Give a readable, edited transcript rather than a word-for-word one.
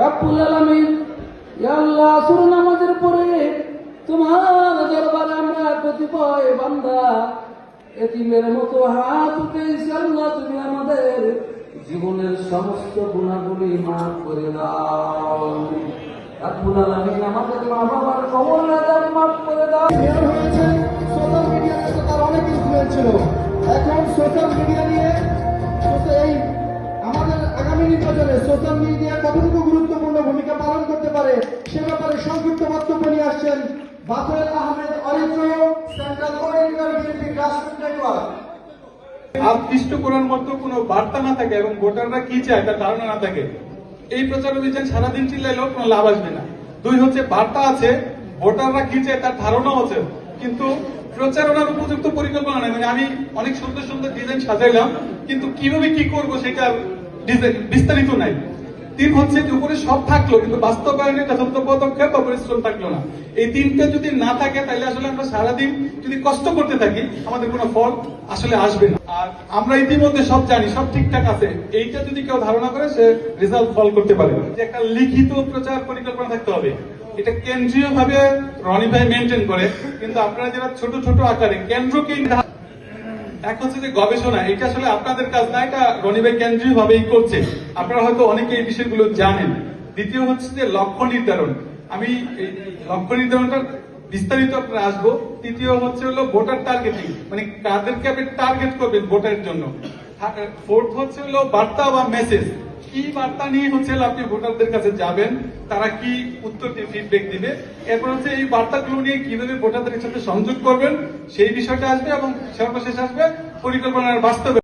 রব্বুল আলামিন, ইয়া আল্লাহ, আসর নামাজের পরে তোমার দরবারে আমরা কতিপয় বান্দা এতিমের মতো হাত উঠেছি। আল্লাহ, তুমি আমাদের জীবনের সমস্ত গুনাহগুলি মাফ করে দাও। রব্বুল আলামিন, আমাদের মা বাবার কবর আযাব মাফ করে দাও। বের হয়েছে সোশ্যাল মিডিয়াতে, তো তার অনেক ইনফ্লুয়েন্স ছিল। এখন সোশ্যাল মিডিয়া নিয়ে এই আমাদের আগামী নির্বাচনে সোশ্যাল মিডিয়া কতটুকু গুরুত্বপূর্ণ ভূমিকা পালন করতে পারে সে ব্যাপারে সংক্ষিপ্ত বক্তব্য নিয়ে আসছেন Bafel Ahmed Aritra, central coordinator BNP grassroot network. আকৃষ্ট করার মতো কোনো বার্তা না থাকে এবং ভোটাররা কি চায় তার ধারণা না থাকে, এই প্রচার অভিযান সারাদিন চিল্লাইলেও কোনো লাভ আসবে না। দুই হচ্ছে বার্তা আছে, ভোটাররা কি চায় তার ধারণাও আছে, কিন্তু প্রচারণার উপযুক্ত পরিকল্পনা নেই। মানে আমি অনেক সুন্দর সুন্দর ডিজাইন সাজাইলাম, কিন্তু কিভাবে কি করব সেটার ডিজাইন বিস্তারিত নাই। তিন হচ্ছে যে উপরে সব থাকলো কিন্তু বাস্তবায়নে যথার্থ পদক্ষেপ বা পরিশ্রম থাকলো না। এই তিনটা যদি না থাকে তাহলে আসলে আমরা সারাদিন যদি কষ্ট করতে থাকি আমাদের কোনো ফল আসলে আসবে না। আর আমরা ইতিমধ্যে সব জানি, সব ঠিকঠাক আছে, এইটা যদি কেউ ধারণা করে সে রেজাল্ট ফল করতে পারে। যে একটা লিখিত প্রচার পরিকল্পনা থাকতে হবে, এটা কেন্দ্রীয় ভাবে রনি ভাই মেনটেন করে, কিন্তু আপনারা যারা ছোট ছোট আকারে কেন্দ্রকে এক হচ্ছে যে গবেষণা, এটা আসলে আপনাদের কাজ না, এটা রনি ভাই কেন্দ্রীয় ভাবেই করছে, আপনারা হয়তো অনেকে এই বিষয়গুলো জানেন। দ্বিতীয় হচ্ছে যে লক্ষ্য নির্ধারণ, আমি এই লক্ষ্য নির্ধারণটা বিস্তারিত আপনারা আসবো। তৃতীয় হচ্ছে হলো ভোটার টার্গেটিং, মানে কাদেরকে আপনি টার্গেট করবেন ভোটের জন্য। ফোর্থ হচ্ছে হলো বার্তা বা মেসেজ, কি বার্তা নিয়ে হচ্ছে আপনি ভোটারদের কাছে যাবেন, তারা কি উত্তর দিয়ে ফিডব্যাক দিবে। এরপর হচ্ছে এই বার্তাগুলো নিয়ে কিভাবে ভোটারদের সাথে সংযোগ করবেন সেই বিষয়টা আসবে, এবং সর্বশেষ আসবে পরিকল্পনার বাস্তবে।